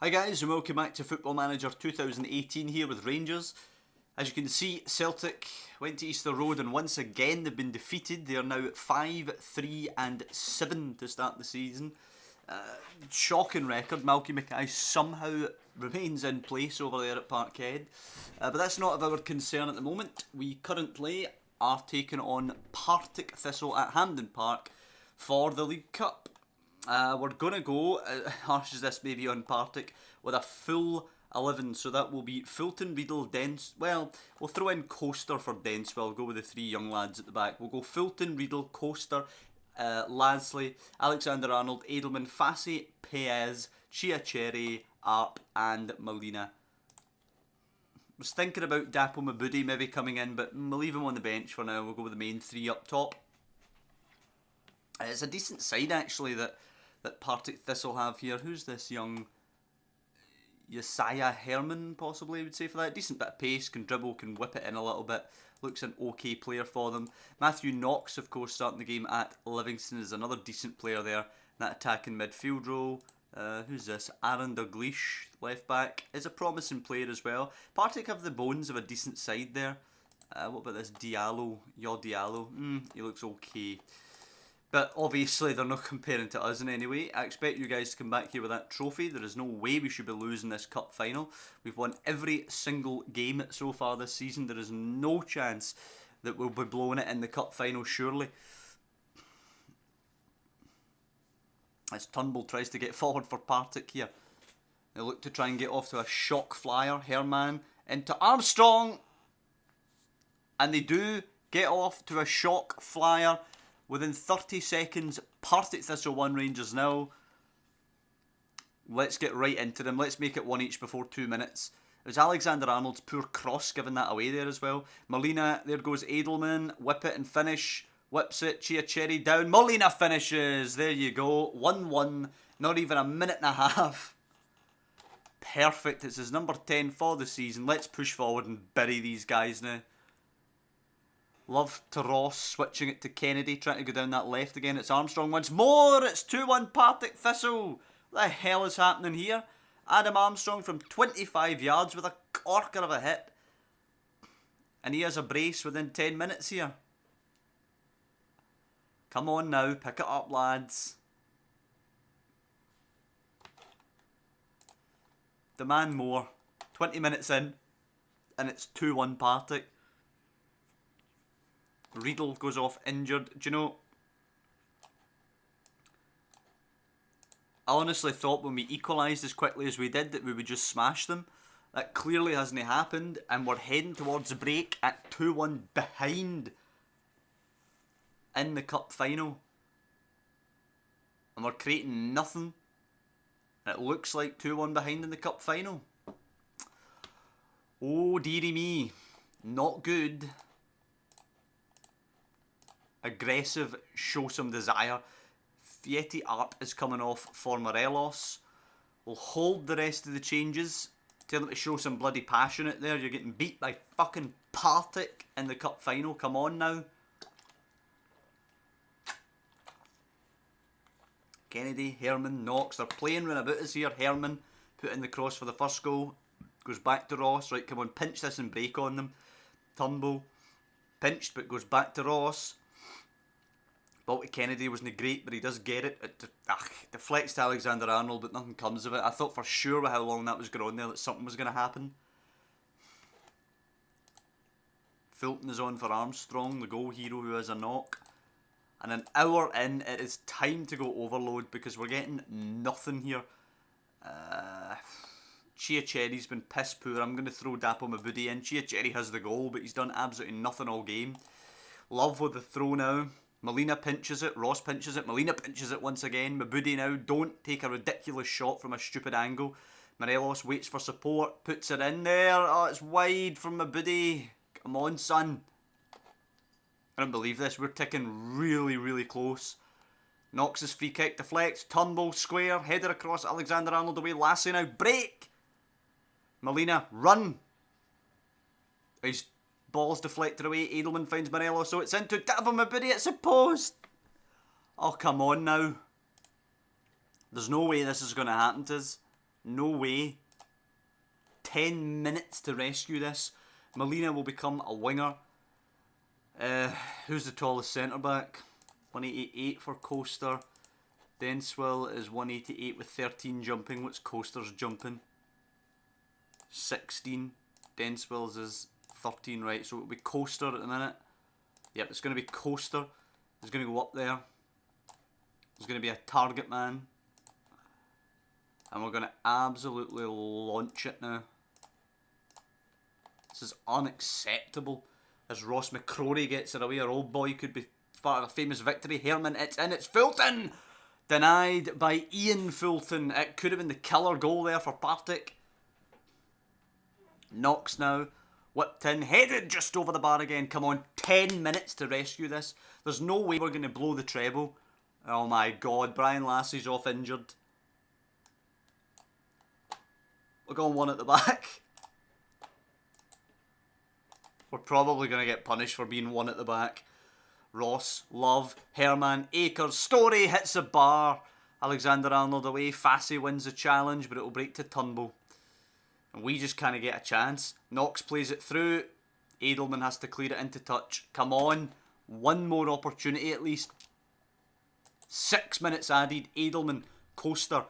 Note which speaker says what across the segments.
Speaker 1: Hi guys and welcome back to Football Manager 2018 here with Rangers. As you can see, Celtic went to Easter Road and once again they've been defeated. They are now 5-3-7 to start the season. Shocking record. Malky Mackay somehow remains in place over there at Parkhead. But that's not of our concern at the moment. We currently are taking on Partick Thistle at Hampden Park for the League Cup. We're going to go, harsh as this may be on Partick, with a full 11. So that will be Fulton, Riedel, we'll throw in Coaster for Denswell. We'll go with the three young lads at the back. We'll go Fulton, Riedel, Coaster, Lasley, Alexander-Arnold, Edelman, Fassi, Perez, Chiacherry, Arp and Molina. I was thinking about Dapo Mabudi maybe coming in, but we'll leave him on the bench for now. We'll go with the main three up top. It's a decent side actually that Partick Thistle have here. Who's this young Yesiah Herman, possibly I would say for that. Decent bit of pace, can dribble, can whip it in a little bit. Looks an okay player for them. Matthew Knox, of course, starting the game at Livingston, is another decent player there. That attacking midfield role. Who's this? Aaron Dalglish, left back, is a promising player as well. Partick have the bones of a decent side there. What about this Diallo? Diallo. He looks okay. But obviously they're not comparing to us in any way. I expect you guys to come back here with that trophy. There is no way we should be losing this cup final. We've won every single game so far this season. There is no chance that we'll be blowing it in the cup final, surely. As Turnbull tries to get forward for Partick here. They look to try and get off to a shock flyer. Herman into Armstrong. And they do get off to a shock flyer. Within 30 seconds, Partick Thistle 1, Rangers 0. Let's get right into them. Let's make it one each before 2 minutes. It was Alexander-Arnold's poor cross giving that away there as well. Molina, there goes Edelman. Whip it and finish. Whips it. Chiacherry down. Molina finishes. There you go. 1-1. Not even a minute and a half. Perfect. It's his number 10 for the season. Let's push forward and bury these guys now. Love to Ross, switching it to Kennedy, trying to go down that left again. It's Armstrong once more. It's 2-1 Partick Thistle. What the hell is happening here? Adam Armstrong from 25 yards with a corker of a hit. And he has a brace within 10 minutes here. Come on now, pick it up lads. Demand more. 20 minutes in. And it's 2-1 Partick. Riedel goes off injured. Do you know, I honestly thought when we equalised as quickly as we did that we would just smash them. That clearly hasn't happened, and we're heading towards the break at 2-1 behind in the cup final. And we're creating nothing. And it looks like 2-1 behind in the cup final. Oh dearie me, not good. Aggressive, show some desire. Fieti Art is coming off for Morelos. We'll hold the rest of the changes. Tell them to show some bloody passionate there. You're getting beat by fucking Partick in the cup final. Come on now. Kennedy, Herman, Knox. They're playing round about us here. Herman put in the cross for the first goal. Goes back to Ross. Right, come on, pinch this and break on them. Turnbull. Pinched but goes back to Ross. Ball to Kennedy wasn't great, but he does get it. It deflects to Alexander-Arnold, but nothing comes of it. I thought for sure with how long that was going on there that something was going to happen. Fulton is on for Armstrong, the goal hero who has a knock. And an hour in, it is time to go overload because we're getting nothing here. Chiacherry's been piss poor. I'm going to throw Dapo Mabudi in. Chiacherry has the goal, but he's done absolutely nothing all game. Love with the throw now. Molina pinches it, Ross pinches it, Molina pinches it once again. Mabudi now, don't take a ridiculous shot from a stupid angle. Morelos waits for support, puts it in there. Oh, it's wide from Mabudi. Come on, son. I don't believe this. We're ticking really, really close. Knox's free kick deflects. Turnbull square, header across. Alexander-Arnold away. Lassie now, break. Molina, run. He's Ball's deflected away. Edelman finds Morelos, so it's into Dapo Mabudi. It's a post. Oh, come on now. There's no way this is going to happen to us. No way. 10 minutes to rescue this. Molina will become a winger. Who's the tallest centre-back? 188 for Coaster. Denswell is 188 with 13 jumping. What's Coaster's jumping? 16. Denswell's is 13, right? So it'll be Coaster at the minute. Yep, it's going to be Coaster. He's going to go up there. There's going to be a target man. And we're going to absolutely launch it now. This is unacceptable. As Ross McCrory gets it away, our old boy could be part of a famous victory. Herman, it's in, it's Fulton! Denied by Ian Fulton. It could have been the killer goal there for Partick. Knox now. Whipped in, headed just over the bar again. Come on, 10 minutes to rescue this. There's no way we're going to blow the treble. Oh my god, Brian Lassie's off injured. We're going one at the back. We're probably going to get punished for being one at the back. Ross, Love, Herman, Akers, Story hits the bar. Alexander Arnold away. Fassy wins the challenge, but it will break to Turnbull. And we just kind of get a chance. Knox plays it through. Edelman has to clear it into touch. Come on. One more opportunity at least. 6 minutes added. Edelman, Coaster.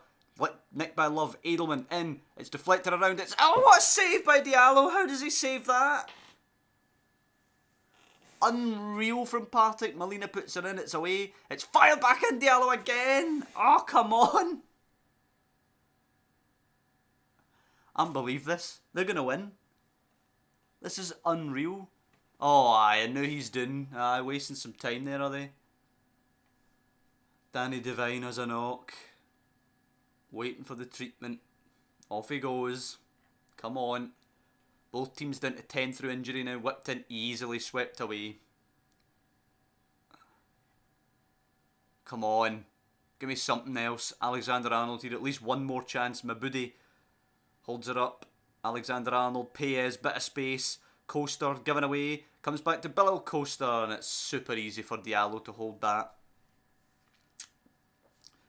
Speaker 1: Nicked by Love. Edelman in. It's deflected around. It's... Oh, what a save by Diallo. How does he save that? Unreal from Partick. Molina puts it in. It's away. It's fired back in. Diallo again. Oh, come on. I can't believe this. They're going to win. This is unreal. Oh, I knew he's doing. Wasting some time there, are they? Danny Devine has a knock. Waiting for the treatment. Off he goes. Come on. Both teams down to 10 through injury now. Whipped in, easily swept away. Come on. Give me something else. Alexander Arnold here. At least one more chance. Mabudi holds it up. Alexander Arnold. Paez. Bit of space. Coaster given away. Comes back to Bilal Coaster. And it's super easy for Diallo to hold that.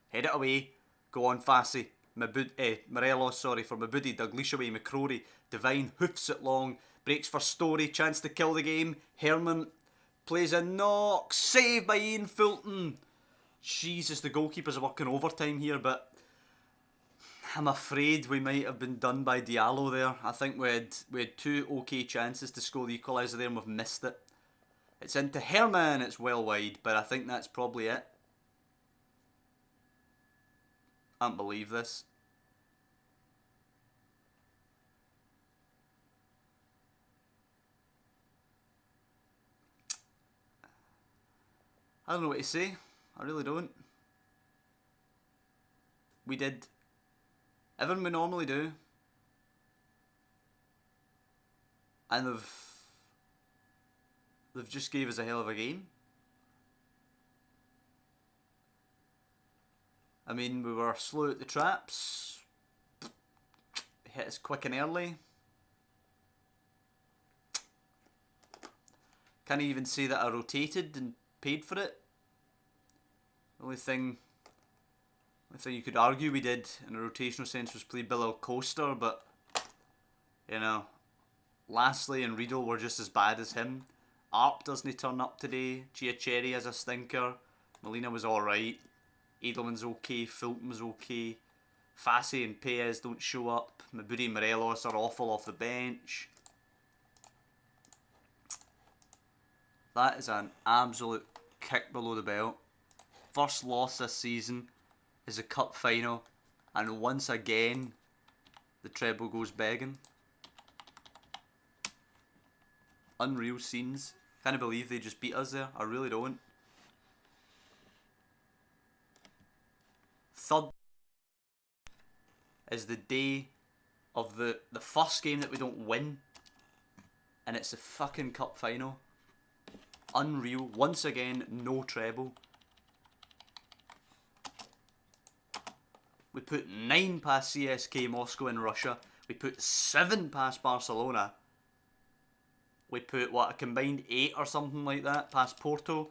Speaker 1: Head it away. Go on, Fassy. Morelos, sorry, for Mabudi. Dalglish away. McCrory. Devine hoofs it long. Breaks for Story. Chance to kill the game. Herman plays a knock. Saved by Ian Fulton. Jesus, the goalkeepers are working overtime here, but I'm afraid we might have been done by Diallo there. I think we had two okay chances to score the equaliser there and we've missed it. It's into Herman. It's well wide, but I think that's probably it. I can't believe this. I don't know what to say. I really don't. We did everything we normally do. And they've just gave us a hell of a game. I mean, we were slow at the traps. Hit us quick and early. Can't even say that I rotated and paid for it. The only thing you could argue we did in a rotational sense was play Bilal Coaster, but you know, Lastly and Riedel were just as bad as him. Arp doesn't turn up today. Giacherri has a stinker. Molina was alright. Edelman's okay. Fulton was okay. Fassy and Paez don't show up. Mabudi and Morelos are awful off the bench. That is an absolute kick below the belt. First loss this season is a cup final, and once again the treble goes begging. Unreal scenes. Can't believe they just beat us there. I really don't. Third is the day of the first game that we don't win, and it's the fucking cup final. Unreal. Once again, no treble. We put 9 past CSK Moscow in Russia. We put 7 past Barcelona. We put, what, a combined 8 or something like that past Porto.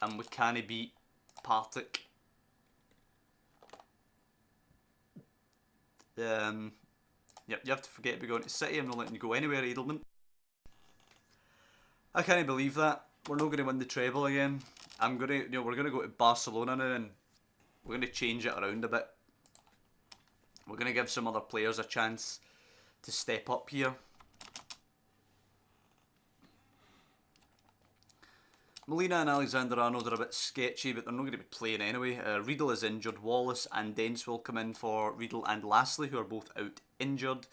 Speaker 1: And we can't beat Partick. Yep, you have to forget about going to City. I'm not letting you go anywhere, Edelman. I can't believe that. We're not going to win the treble again. We're going to go to Barcelona now, and we're going to change it around a bit. We're going to give some other players a chance to step up here. Molina and Alexander-Arnold are a bit sketchy, but they're not going to be playing anyway. Riedel is injured. Wallace and Dents will come in for Riedel and Lashley, who are both out injured.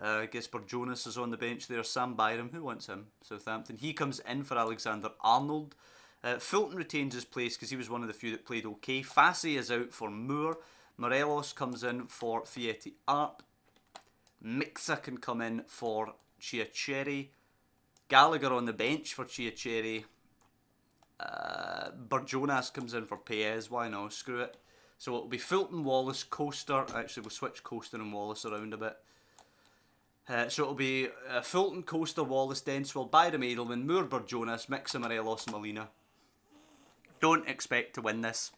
Speaker 1: I guess Jonas is on the bench there. Sam Byram, who wants him? Southampton. He comes in for Alexander-Arnold. Fulton retains his place because he was one of the few that played okay. Fassi is out for Moore. Morelos comes in for Fieti Arp. Mixa can come in for Chiacherry. Gallagher on the bench for Chiacherry. Burjonas comes in for Paez. Why not? Screw it. So it'll be Fulton, Wallace, Coaster. Actually, we'll switch Coaster and Wallace around a bit. So it'll be Fulton, Coaster, Wallace, Denswell, Byram, Edelman, Moore, Burjonas, Mixa, Morelos, Molina. Don't expect to win this.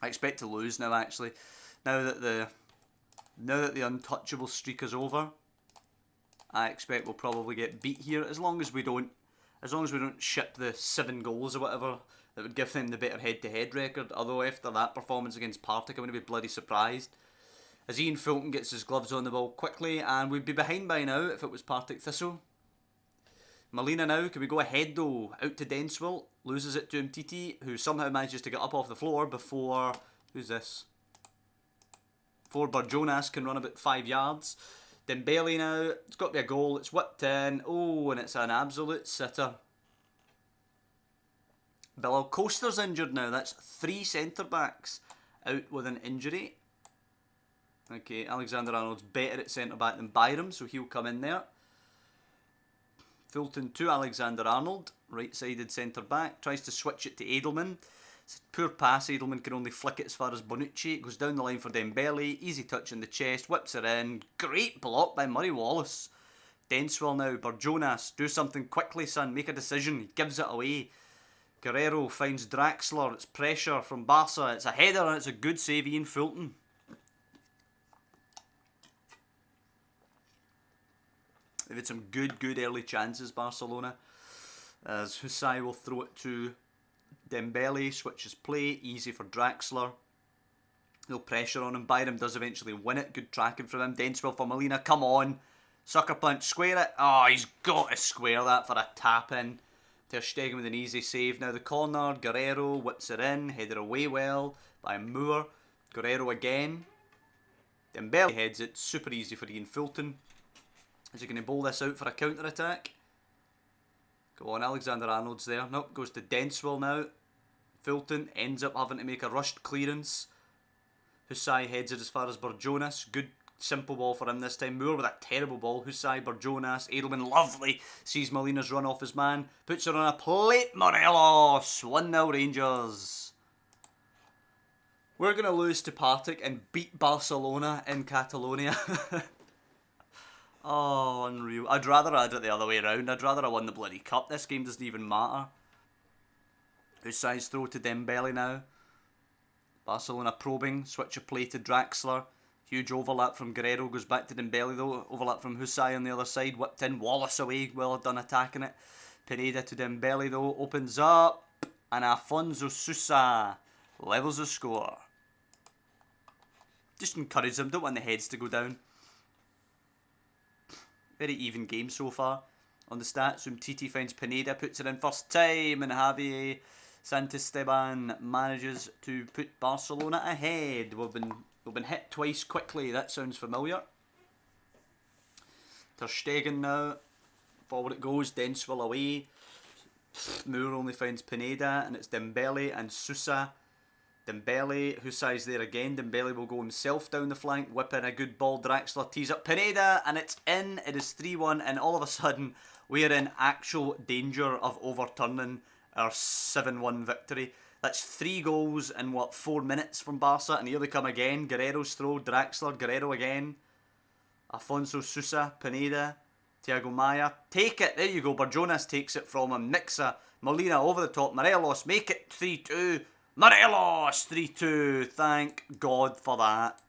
Speaker 1: I expect to lose now. Actually, now that the untouchable streak is over, I expect we'll probably get beat here. As long as we don't ship the 7 goals or whatever that would give them the better head-to-head record. Although after that performance against Partick, I'm going to be bloody surprised. As Ian Fulton gets his gloves on the ball quickly, and we'd be behind by now if it was Partick Thistle. Molina now, can we go ahead though? Out to Denswell, loses it to Mtiti, who somehow manages to get up off the floor before, who's this? Before Burjonas can run about 5 yards. Dembele now, it's got to be a goal, it's whipped in, oh, and it's an absolute sitter. Bilal Coaster's injured now, that's 3 centre-backs out with an injury. Okay, Alexander-Arnold's better at centre-back than Byram, so he'll come in there. Fulton to Alexander-Arnold, right-sided centre-back, tries to switch it to Edelman. It's a poor pass, Edelman can only flick it as far as Bonucci. It goes down the line for Dembele, easy touch in the chest, whips it in. Great block by Murray Wallace. Denswell now, Burjonas, do something quickly son, make a decision, he gives it away. Guerrero finds Draxler, it's pressure from Barca, it's a header and it's a good save, Ian Fulton. They've had some good early chances, Barcelona. As Husai will throw it to Dembele, switches play, easy for Draxler. No pressure on him. Byram does eventually win it. Good tracking from him. Denswell for Molina. Come on. Sucker punch. Square it. Oh, he's got to square that for a tap in. Ter Stegen with an easy save. Now the corner. Guerrero whips it in. Headed away well by Moore. Guerrero again. Dembele heads it. Super easy for Ian Fulton. Is he going to bowl this out for a counter-attack? Go on, Alexander-Arnold's there. Nope, goes to Denswell now. Fulton ends up having to make a rushed clearance. Husai heads it as far as Burjonas. Good simple ball for him this time. Moore with a terrible ball. Husai, Burjonas, Edelman, lovely. Sees Molina's run off his man. Puts it on a plate. Morelos. 1-0 Rangers. We're going to lose to Partick and beat Barcelona in Catalonia. Oh, unreal. I'd rather I had it the other way around. I'd rather I won the bloody cup. This game doesn't even matter. Husai's throw to Dembele now. Barcelona probing. Switch of play to Draxler. Huge overlap from Guerrero. Goes back to Dembele though. Overlap from Husai on the other side. Whipped in. Wallace away. Well done attacking it. Pineda to Dembele though. Opens up. And Afonso Sousa levels the score. Just encourage them. Don't want the heads to go down. Very even game so far. On the stats, Umtiti finds Pineda, puts it in first time, and Javier Santisteban manages to put Barcelona ahead. We've been hit twice quickly. That sounds familiar. Ter Stegen now. Forward it goes. Denswell away. Moore only finds Pineda, and it's Dembele and Sousa. Dembele, Husai's there again. Dembele will go himself down the flank, whip in a good ball. Draxler tees up Pineda, and it's in. It is 3-1, and all of a sudden, we are in actual danger of overturning our 7-1 victory. That's 3 goals in, 4 minutes from Barca, and here they come again. Guerrero's throw, Draxler, Guerrero again. Afonso Sousa, Pineda, Thiago Maia. Take it, there you go. Burjonas takes it from him. Mixa, Molina over the top. Morelos, make it 3-2. Morelos, 3-2. Thank God for that.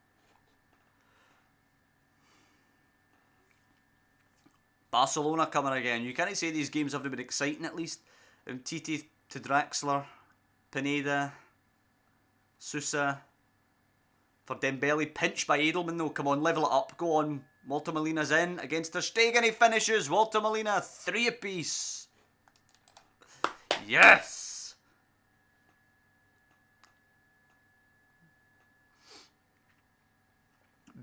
Speaker 1: Barcelona coming again. You can't say these games haven't been exciting at least. Titi to Draxler. Pineda. Sousa. For Dembele. Pinched by Edelman though. Come on, level it up. Go on. Walter Molina's in against Ter Stegen. He finishes. Walter Molina, 3 apiece. Yes!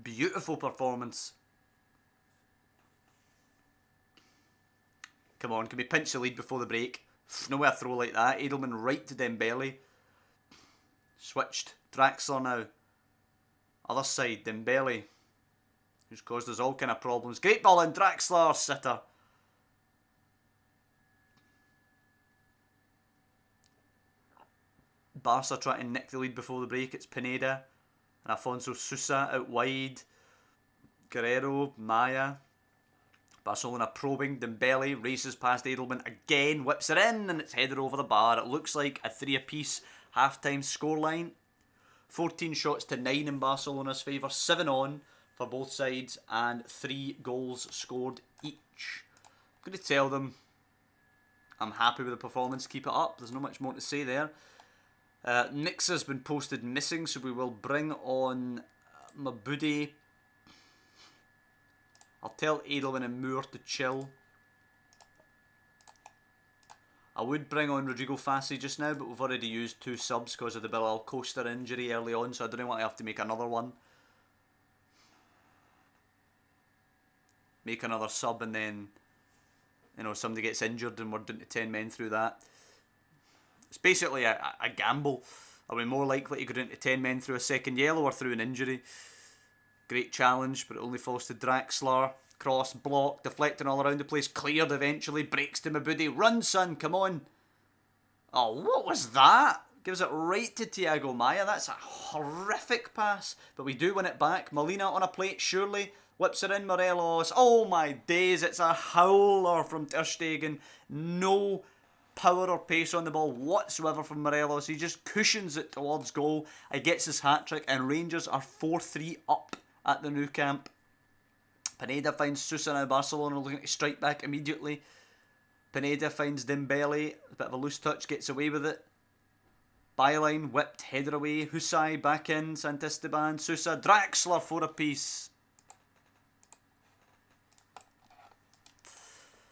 Speaker 1: Beautiful performance. Come on, can we pinch the lead before the break? Nowhere a throw like that. Edelman right to Dembele. Switched. Draxler now. Other side, Dembele. Who's caused us all kind of problems. Great ball in, Draxler, sitter. Barca trying to nick the lead before the break. It's Pineda and Afonso Sousa out wide. Guerrero, Maya. Barcelona probing. Dembele races past Edelman again. Whips it in and it's headed over the bar. It looks like a 3 apiece half-time scoreline. 14 shots to 9 in Barcelona's favour. 7 on for both sides and 3 goals scored each. I'm going to tell them I'm happy with the performance. Keep it up. There's not much more to say there. Nix has been posted missing, so we will bring on Mabudi. I'll tell Edelman and Moore to chill. I would bring on Rodrigo Fassi just now, but we've already used 2 subs because of the Bilal Coaster injury early on, so I don't want to have to make another one. Make another sub and then, you know, somebody gets injured and we're down to 10 men through that. It's basically a gamble. Are we more likely to go down to 10 men through a second yellow or through an injury? Great challenge, but it only falls to Draxler. Cross, block, deflecting all around the place. Cleared eventually. Breaks to Mabudi. Run, son, come on. Oh, what was that? Gives it right to Thiago Maia. That's a horrific pass. But we do win it back. Molina on a plate, surely. Whips it in, Morelos. Oh my days, it's a howler from Ter Stegen. No power or pace on the ball whatsoever from Morelos. He just cushions it towards goal. He gets his hat-trick and Rangers are 4-3 up at the Nou Camp. Pineda finds Sousa now. Barcelona looking to strike back immediately. Pineda finds Dembele. A bit of a loose touch, gets away with it. Byline, whipped, header away. Husai back in. Santisteban, Sousa, Draxler, 4 apiece.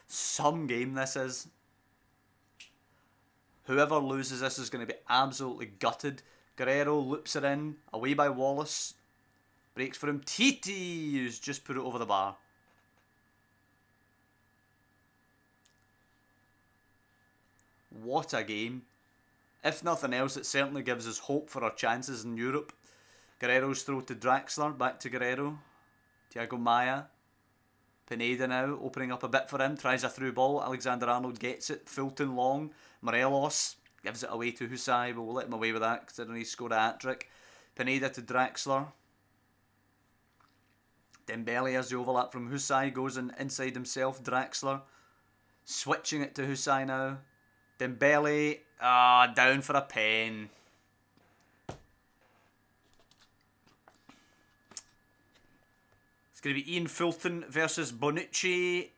Speaker 1: Some game this is. Whoever loses this is going to be absolutely gutted. Guerrero loops it in. Away by Wallace. Breaks for him. Titi, who's just put it over the bar. What a game. If nothing else, it certainly gives us hope for our chances in Europe. Guerrero's throw to Draxler. Back to Guerrero. Thiago Maia. Pineda now, opening up a bit for him. Tries a through ball. Alexander-Arnold gets it. Fulton long. Morelos gives it away to Husai, but we'll let him away with that considering he scored a hat-trick. Pineda to Draxler. Dembele has the overlap from Husai, goes in inside himself. Draxler switching it to Husai now. Dembele, down for a pen. It's going to be Ian Fulton versus Bonucci,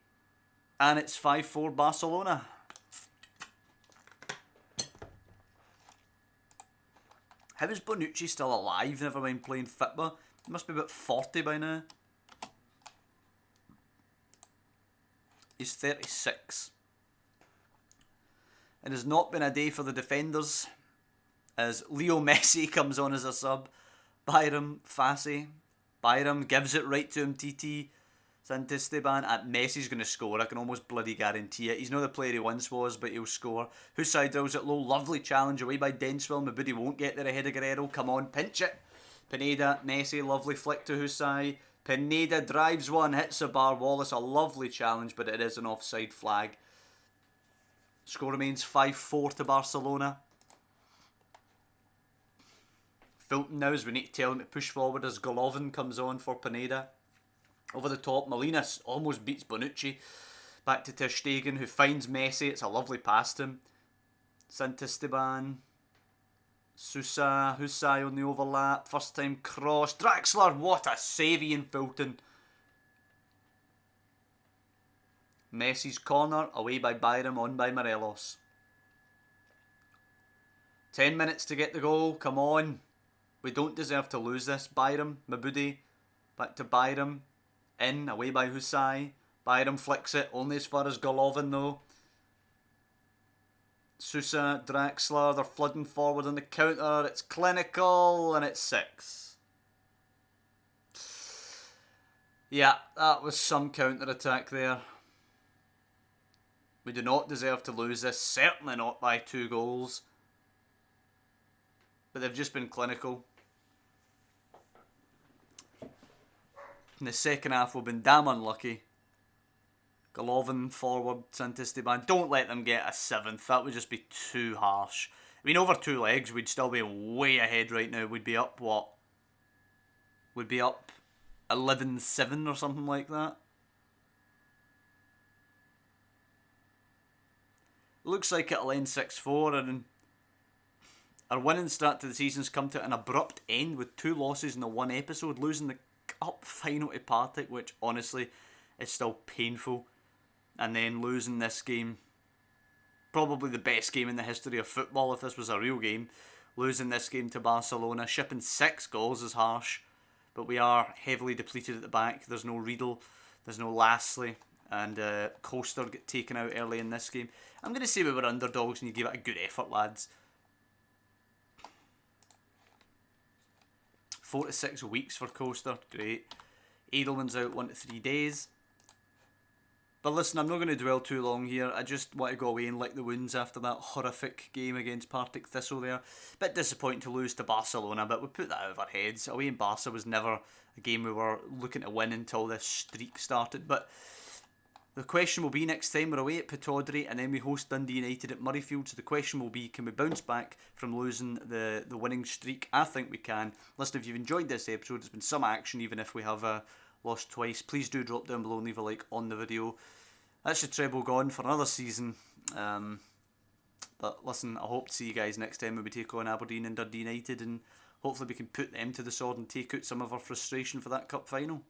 Speaker 1: and it's 5-4 Barcelona. How is Bonucci still alive, never mind playing football? He must be about 40 by now. He's 36. It has not been a day for the defenders as Leo Messi comes on as a sub. Byram, Fassi. Byram gives it right to him, TT. Santisteban. Messi's going to score. I can almost bloody guarantee it. He's not the player he once was, but he'll score. Husai drills it low. Lovely challenge away by Denswell. Mabudi won't get there ahead of Guerrero. Come on, pinch it. Pineda, Messi, lovely flick to Husai. Pineda drives one, hits the bar. Wallace, a lovely challenge, but it is an offside flag. Score remains 5-4 to Barcelona. Fulton now, as we need to tell him to push forward as Golovin comes on for Pineda. Over the top, Molina almost beats Bonucci. Back to Ter Stegen, who finds Messi. It's a lovely pass to him. Santisteban. Sousa, Husai on the overlap. First time cross. Draxler, what a save, Ian Fulton. Messi's corner, away by Byram, on by Morelos. 10 minutes to get the goal, come on. We don't deserve to lose this. Byram, Mabudi, back to Byram, in, away by Husai. Byram flicks it, only as far as Golovin though. Sousa, Draxler, they're flooding forward on the counter. It's clinical, and it's 6. Yeah, that was some counter-attack there. We do not deserve to lose this, certainly not by 2 goals. But they've just been clinical. In the second half, we've been damn unlucky. Golovin forward, Santisteban. Don't let them get a 7th. That would just be too harsh. I mean, over 2 legs, we'd still be way ahead right now. We'd be up, what? We'd be up 11-7 or something like that. Looks like it'll end 6-4, and our winning start to the season's come to an abrupt end with 2 losses in the 1 episode, losing the cup final to Partick, which honestly is still painful, and then losing this game, probably the best game in the history of football if this was a real game. Losing this game to Barcelona, shipping 6 goals is harsh, but we are heavily depleted at the back. There's no Riedel, there's no Lastly, and Coaster get taken out early in this game. I'm going to say we were underdogs and you gave it a good effort, lads. 4 to 6 weeks for Coaster, great. Edelman's out 1 to 3 days. But listen, I'm not going to dwell too long here. I just want to go away and lick the wounds after that horrific game against Partick Thistle there. Bit disappointing to lose to Barcelona, but we put that out of our heads. Away in Barca was never a game we were looking to win until this streak started. But the question will be next time we're away at Pittodrie and then we host Dundee United at Murrayfield. So the question will be, can we bounce back from losing the winning streak? I think we can. Listen, if you've enjoyed this episode, it's been some action even if we have lost twice. Please do drop down below and leave a like on the video. That's your treble gone for another season. But listen, I hope to see you guys next time when we take on Aberdeen and Dundee United, and hopefully we can put them to the sword and take out some of our frustration for that cup final.